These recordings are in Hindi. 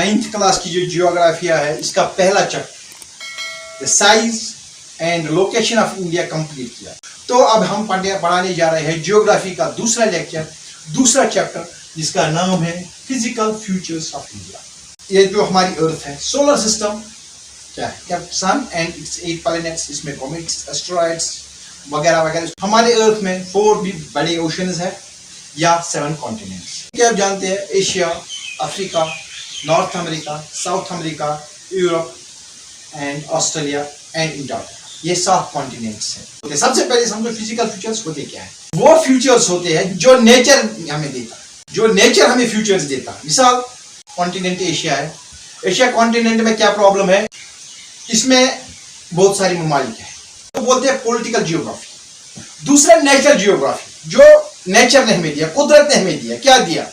9th क्लास की जो जियोग्राफिया है इसका पहला chapter size and location of India complete किया। तो अब हम पढ़ाने जा रहे हैं जियोग्राफी का दूसरा लेक्चर, दूसरा चैप्टर, जिसका नाम है फिजिकल फीचर्स ऑफ इंडिया। ये जो हमारी अर्थ है, सोलर सिस्टम क्या है, क्या सन एंड इट्स 8 प्लैनेट्स, इसमें कॉमेट्स, एस्टेरॉइड्स वगैरह वगैरह। हमारे अर्थ में 4 भी बड़े ओशंस है या 7 कॉन्टिनेंट्स। क्या आप जानते हैं, Asia, Africa, north America, south America, Europe and Australia and Antarctica, ये 7 कॉन्टिनेंट्स हैं। सबसे पहले समझो फिजिकल फीचर्स होते क्या है। वो फीचर्स होते हैं जो नेचर हमें देता है, जो नेचर हमें फीचर्स देता है। मिसाल कॉन्टिनेंट एशिया है, एशिया कॉन्टिनेंट में क्या प्रॉब्लम है, इसमें बहुत सारी ममालिक है, तो बोलते हैं पॉलिटिकल जियोग्राफी। दूसरा नेचुरल जियोग्राफी, जो नेचर ने हमें दिया, कुदरत ने हमें दिया। क्या दिया,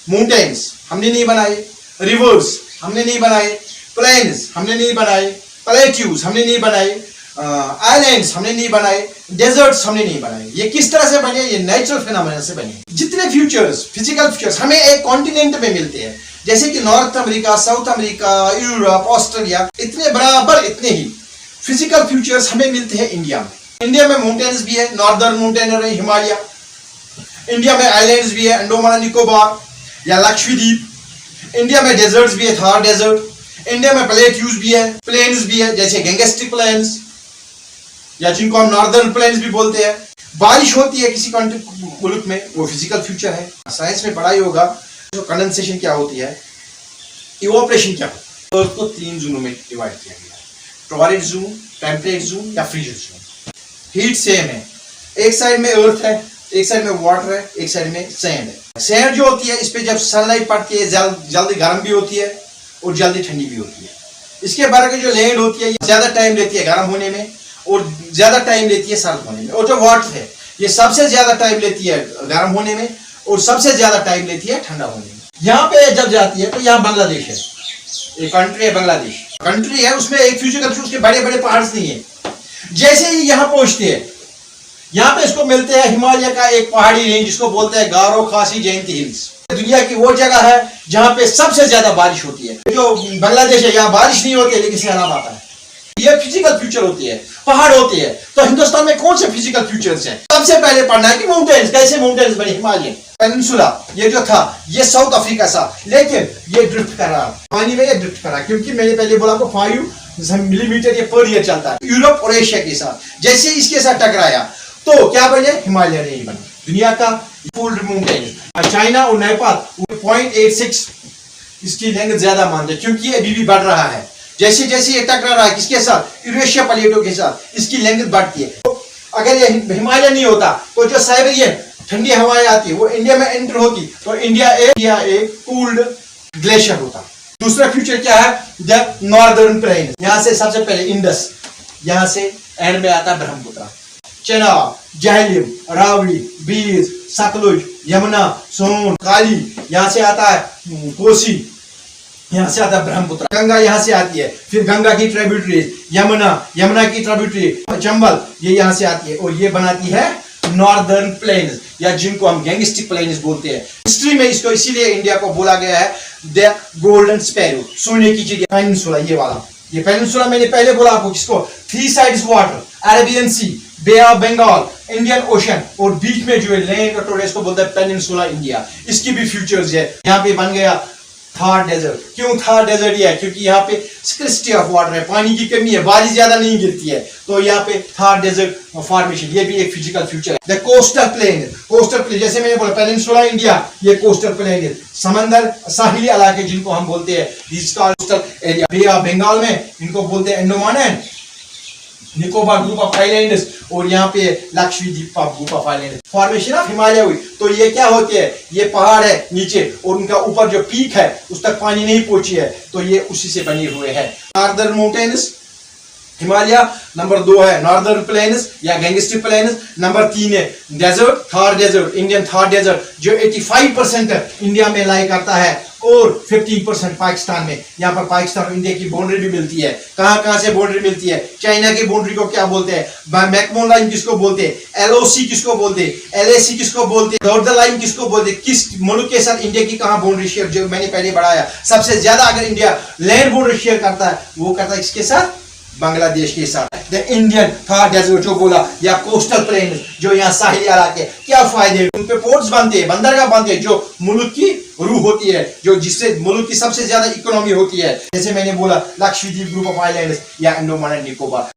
माउंटेन्स हमने नहीं बनाए, रिवर्स हमने नहीं बनाए, प्लेन्स हमने नहीं बनाए, प्लेट्यूज हमने नहीं बनाए, आइलैंड्स हमने नहीं बनाए, डेजर्ट्स हमने नहीं बनाए। ये किस तरह से बने, ये नेचुरल फिनोमेना से बने। जितने फीचर्स, फिजिकल फीचर्स हमें एक कॉन्टिनेंट में मिलते हैं, जैसे कि north America, south America, Europe, Australia, इतने बराबर इतने ही फिजिकल फीचर्स हमें मिलते हैं इंडिया में। इंडिया में माउंटेन्स भी है, नॉर्दर्न माउंटेन है हिमालय। इंडिया में आइलैंड्स भी है, अंडमान निकोबार या लक्षद्वीप। इंडिया में डेजर्ट्स भी है, थार डेजर्ट। इंडिया में प्लेट्यूज भी है, प्लेन्स भी है, जैसे गैंगस्टिक प्लेन्स या जिनको हम नॉर्दर्न प्लेन्स भी बोलते हैं। बारिश होती है किसी मुल्क में, वो फिजिकल फीचर है। साइंस में पढ़ाई होगा तो कंडेंसेशन क्या होती है, इवोपरेशन क्या होती है। अर्थ को 3 जोनों में डिवाइड किया गया है, टॉररिड जोन, टेम्परेट जोन या फ्रीजर जोन। हीट सेम है, एक साइड में अर्थ है, एक साइड में वाटर है, एक साइड में सैंड है। सैंड जो होती है, इस पे जब सनलाइट पड़ती है जल्दी गर्म भी होती है और जल्दी ठंडी भी होती है। इसके बरके जो लैंड होती है, ज्यादा टाइम लेती है गर्म होने में और ज्यादा टाइम लेती है सर्द होने में। और जो वाटर है, ये सबसे ज्यादा टाइम लेती है गर्म होने में और सबसे ज्यादा टाइम लेती है ठंडा होने में। यहाँ पे जब जाती है तो यहाँ बांग्लादेश है, एक कंट्री है बांग्लादेश, कंट्री है, उसमें एक फिजिकल उसके बड़े बड़े पहाड़ नहीं है। जैसे ही यहाँ पहुंचते हैं, यहाँ पे इसको मिलते हैं हिमालय का एक पहाड़ी रेंज, जिसको बोलते हैं गारो खासी जयंती हिल्स। दुनिया की वो जगह है जहाँ पे सबसे ज्यादा बारिश होती है। जो बांग्लादेश है, यहाँ बारिश नहीं होती है लेकिन सैलाब आता है। ये फिजिकल फीचर होती है, पहाड़ होती है। तो हिंदुस्तान में कौन से फिजिकल फीचर्स हैं? सबसे पहले पढ़ना है कि माउंटेन्स, कैसे माउंटेन्स बने। हिमालय पेनिनसुला ये जो था, ये साउथ अफ्रीका था, लेकिन ये ड्रिफ्ट कर रहा, पानी में ये ड्रिफ्ट कर रहा, क्योंकि मैंने पहले बोला आपको 5 मिलीमीटर ये पर ईयर चलता है। यूरोप और एशिया के साथ जैसे इसके साथ टकराया तो क्या बने, हिमालय रेंज बने, दुनिया का फुल माउंटेन। चाइना और नेपाल 0.86 इसकी लेंथ ज्यादा मानते हैं, क्योंकि ये अभी भी बढ़ रहा है। जैसे जैसे ये टकरा रहा है किसके साथ, यूरेशिया प्लेटों के साथ, इसकी लेंथ बढ़ती है। तो अगर ये हिमालय नहीं होता तो जो साइबेरियन ठंडी हवाएं आती है वो इंडिया में एंटर होती, तो इंडिया एक कूल्ड ग्लेशियर होता। दूसरा फीचर क्या है, द नॉर्दर्न प्लेन। यहाँ से सबसे पहले इंडस, यहाँ से एंड में आता है ब्रह्मपुत्र, चेनाब, झेलम, रावी, बीर, सतलुज, यमुना, सोन, काली, यहाँ से आता है कोसी, यहाँ से आता है ब्रह्मपुत्र। गंगा यहाँ से आती है, फिर गंगा की ट्रिब्यूटरीज यमुना की ट्रिब्यूटरी चंबल, ये यहाँ से आती है और ये बनाती है नॉर्दर्न प्लेन्स, या जिनको हम गैंगस्टिक प्लेन्स बोलते हैं। हिस्ट्री में इसको इसीलिए इंडिया को बोला गया है द गोल्डन स्पैरो, सोने की चिड़िया। पेनिनसुला ये वाला, ये पेनिनसुला मैंने पहले बोला आपको, किसको, 3 sides water, Arabian Sea, Bay of Bengal, Indian Ocean और बीच में जो है लैंड कटोरे, इसको बोलते हैं पेनिनसुला इंडिया। इसकी भी फीचर्स है। यहाँ पे बन गया थार डेजर्ट। क्यों थार डेजर्ट है, क्योंकि यहाँ पे स्क्रिसिटी ऑफ वाटर है, पानी की कमी है, बारिश ज्यादा नहीं गिरती है, तो यहाँ पे थार डेजर्ट फॉर्मेशन, ये भी एक फिजिकल फीचर है। The coastal plain, coastal plain जैसे मैंने बोला पेनिनसुला इंडिया, ये कोस्टल प्लेन है। समंदर साहिली इलाके जिनको हम बोलते हैं, coastal area. Bay of Bengal में इनको बोलते हैं Andaman and Nicobar group of islands, और यहाँ पे Lakshadweep group of island. Formation of Himalaya हुई तो ये क्या होती है, ये पहाड़ है नीचे और उनका ऊपर जो पीक है उस तक पानी नहीं पहुंची है, तो ये उसी से बने हुए हैं। नॉर्दर्न माउंटेन्स हिमालय, नंबर 2 है नॉर्दर्न प्लेन्स या गैंगस्टिक प्लेन्स, नंबर 3 है desert, Thar desert, Indian Thar desert जो 85% इंडिया में लाई करता है और 15% पाकिस्तान में। यहाँ पर पाकिस्तान और इंडिया की बाउंड्री भी मिलती है। कहाँ से बाउंड्री मिलती है? चाइना की बाउंड्री को क्या बोलते हैं? मैकमोन लाइन किसको बोलते हैं? एलओसी किसको बोलते हैं? एलएसी किसको बोलते हैं? डॉर्डर लाइन किसको बोलते हैं? किस मुल्क के साथ इंडिया की कहाँ बाउंड्री शेयर, जो मैंने पहले बढ़ाया, सबसे ज्यादा अगर इंडिया लैंड बाउंड्री शेयर करता है वो करता है इसके साथ, बांग्लादेश के साथ। द इंडियन थार डेजर्ट जो बोला, या कोस्टल प्लेन जो यहाँ साहिली इलाके, क्या फायदे? उन पे पोर्ट्स बनते हैं, बंदरगाह बनते हैं जो मुल्क की रूह होती है, जो जिससे मुल्क की सबसे ज्यादा इकोनॉमी होती है। जैसे मैंने बोला लक्षद्वीप ग्रुप ऑफ आइलैंड्स या अंडमान एंड निकोबार,